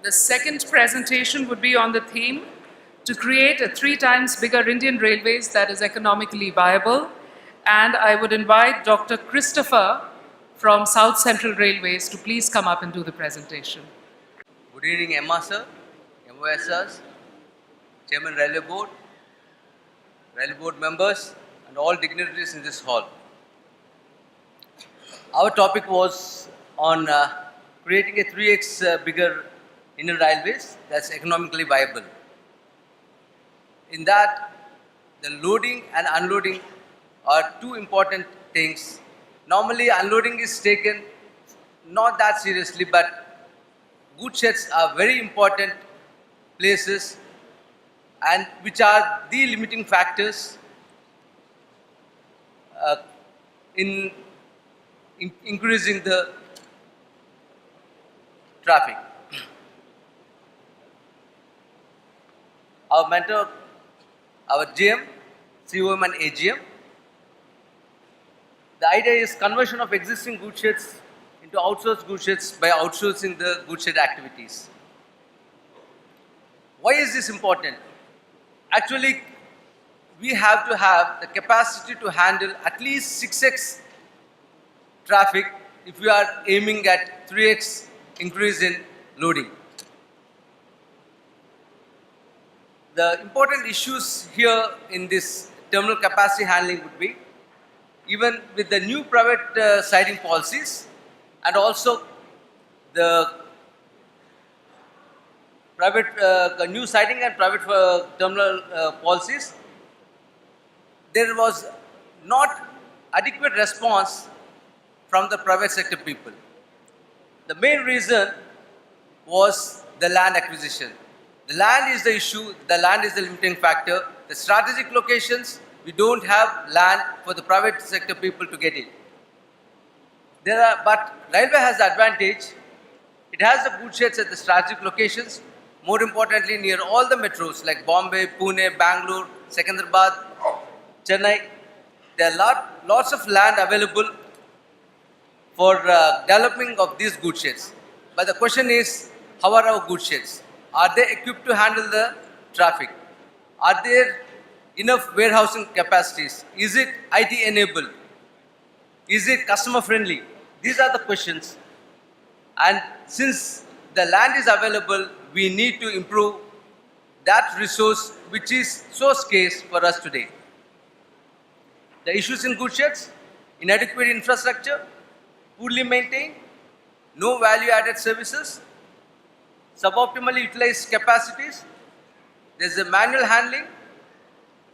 The second presentation would be on the theme to create a 3 times bigger Indian Railways that is economically viable. And I would invite Dr. Christopher from South Central Railways to please come up and do the presentation. Good evening, Emma sir, MOSers, Chairman Railway Board members, and all dignitaries in this hall. Our topic was on creating a 3x bigger Indian Railways that's economically viable. In that, the loading and unloading are two important things. Normally, unloading is taken not that seriously, but good sheds are very important places and which are the limiting factors in increasing the traffic. Our mentor, our GM, COM and AGM. The idea is conversion of existing goods sheds into outsourced goods sheds by outsourcing the goods shed activities. Why is this important? Actually, we have to have the capacity to handle at least 6x traffic if we are aiming at 3x increase in loading. The important issues here in this terminal capacity handling would be, even with the new private siding policies and also the private new siding and private terminal policies, there was not adequate response from the private sector people. The main reason was the land acquisition. The land is the issue, the land is the limiting factor. The strategic locations, we don't have land for the private sector people to get in. But railway has the advantage. It has the goods sheds at the strategic locations, more importantly near all the metros like Bombay, Pune, Bangalore, Secunderabad, Chennai. There are lots of land available for developing of these goods sheds. But the question is, how are our goods sheds? Are they equipped to handle the traffic? Are there enough warehousing capacities? Is it IT enabled? Is it customer friendly? These are the questions. And since the land is available, we need to improve that resource which is so scarce for us today. The issues in goods sheds, inadequate infrastructure, poorly maintained, no value added services, suboptimally utilized capacities, there's a manual handling,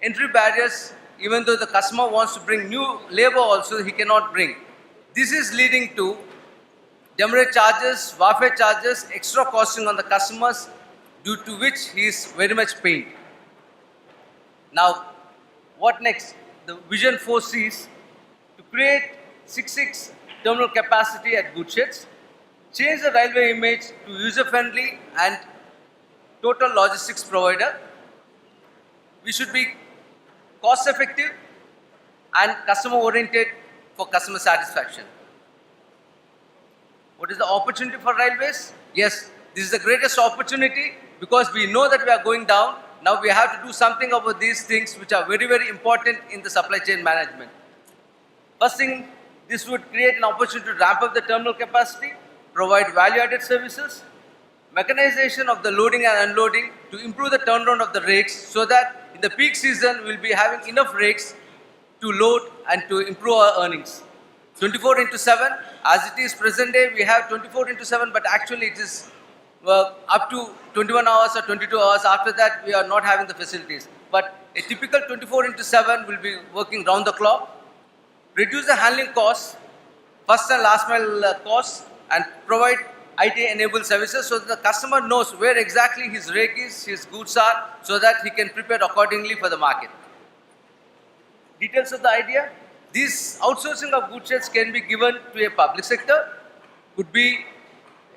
entry barriers, even though the customer wants to bring new labor also, he cannot bring. This is leading to demurrage charges, warfare charges, extra costing on the customers, due to which he is very much pained. Now, what next? The vision foresees to create 6x terminal capacity at goods sheds, change the railway image to user-friendly and total logistics provider. We should be cost-effective and customer-oriented for customer satisfaction. What is the opportunity for railways? Yes, this is the greatest opportunity because we know that we are going down. Now we have to do something about these things which are very, very important in the supply chain management. First thing, this would create an opportunity to ramp up the terminal capacity, provide value-added services, mechanization of the loading and unloading to improve the turnaround of the rakes so that in the peak season we'll be having enough rakes to load and to improve our earnings. 24/7, as it is present day, we have 24/7, but actually it is up to 21 hours or 22 hours. After that, we are not having the facilities. But a typical 24/7 will be working round the clock, reduce the handling costs, first and last mile costs, and provide IT-enabled services so that the customer knows where exactly his rake is, his goods are, so that he can prepare accordingly for the market. Details of the idea. This outsourcing of goods sheds can be given to a public sector, could be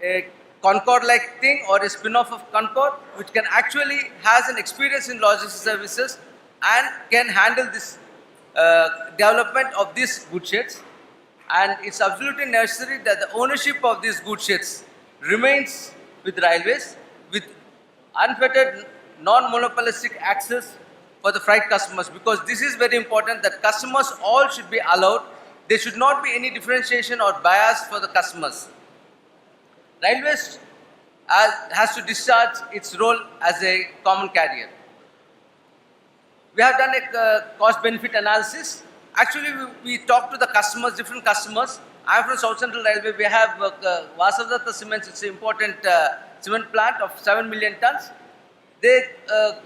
a Concord-like thing or a spin-off of Concord, which can actually has an experience in logistics services and can handle this development of these goods sheds. And it's absolutely necessary that the ownership of these goods sheds remains with railways with unfettered, non-monopolistic access for the freight customers, because this is very important that customers all should be allowed. There should not be any differentiation or bias for the customers. Railways has to discharge its role as a common carrier. We have done a cost-benefit analysis. Actually, we talked to the customers, different customers. I am from South Central Railway. We have Vasavdatta Cements. It's an important cement plant of 7 million tons. They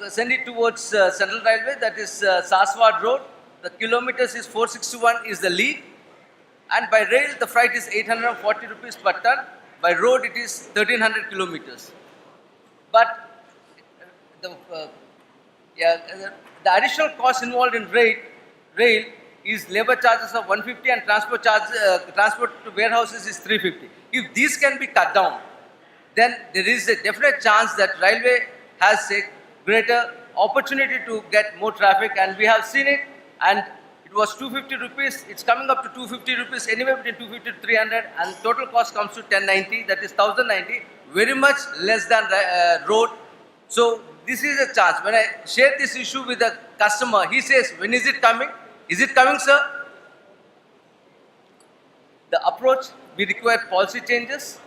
send it towards Central Railway, that is Saswad Road. The kilometers is 461 is the lead. And by rail, the freight is 840 rupees per ton. By road, it is 1300 kilometers. But the additional cost involved in rail is labor charges of 150 and transport to warehouses is 350. If these can be cut down, then there is a definite chance that railway has a greater opportunity to get more traffic, and we have seen it. And it was 250 rupees, it's coming up to 250 rupees, anywhere between 250 to 300, and total cost comes to 1090, that is 1090, very much less than road. So this is a chance. When I share this issue with the customer, he says, when is it coming? Is it coming, sir? The approach, we require policy changes,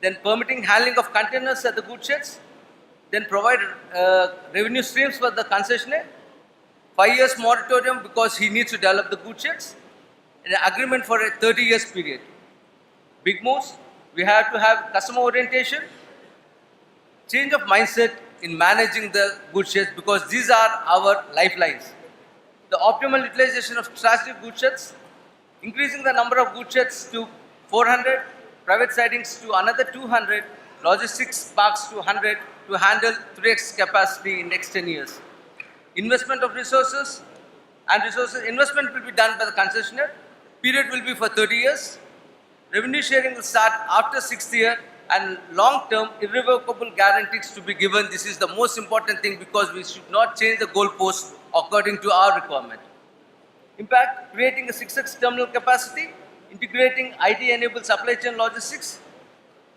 then permitting handling of containers at the goods sheds, then provide revenue streams for the concessionaire, 5 years moratorium because he needs to develop the goods sheds, and an agreement for a 30 years period. Big moves, we have to have customer orientation, change of mindset in managing the goods sheds, because these are our lifelines. The optimal utilization of strategic goods sheds, increasing the number of goods sheds to 400, private sidings to another 200, logistics parks to 100 to handle 3x capacity in next 10 years. Investment of resources, investment will be done by the concessionaire. Period will be for 30 years. Revenue sharing will start after 6th year, and long-term irrevocable guarantees to be given. This is the most important thing, because we should not change the goalposts according to our requirement. Impact, creating a 6x terminal capacity, integrating IT-enabled supply chain logistics,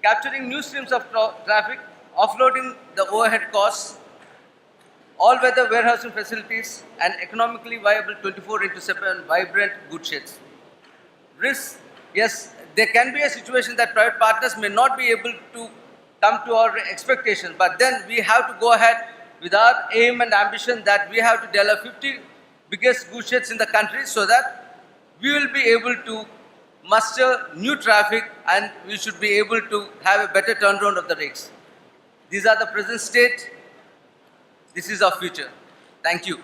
capturing new streams of traffic, offloading the overhead costs, all-weather warehousing facilities, and economically viable 24/7 vibrant goods sheds. Risk, yes, there can be a situation that private partners may not be able to come to our expectations, but then we have to go ahead with our aim and ambition that we have to develop 50 biggest goods sheds in the country, so that we will be able to muster new traffic, and we should be able to have a better turnaround of the rakes. These are the present state. This is our future. Thank you.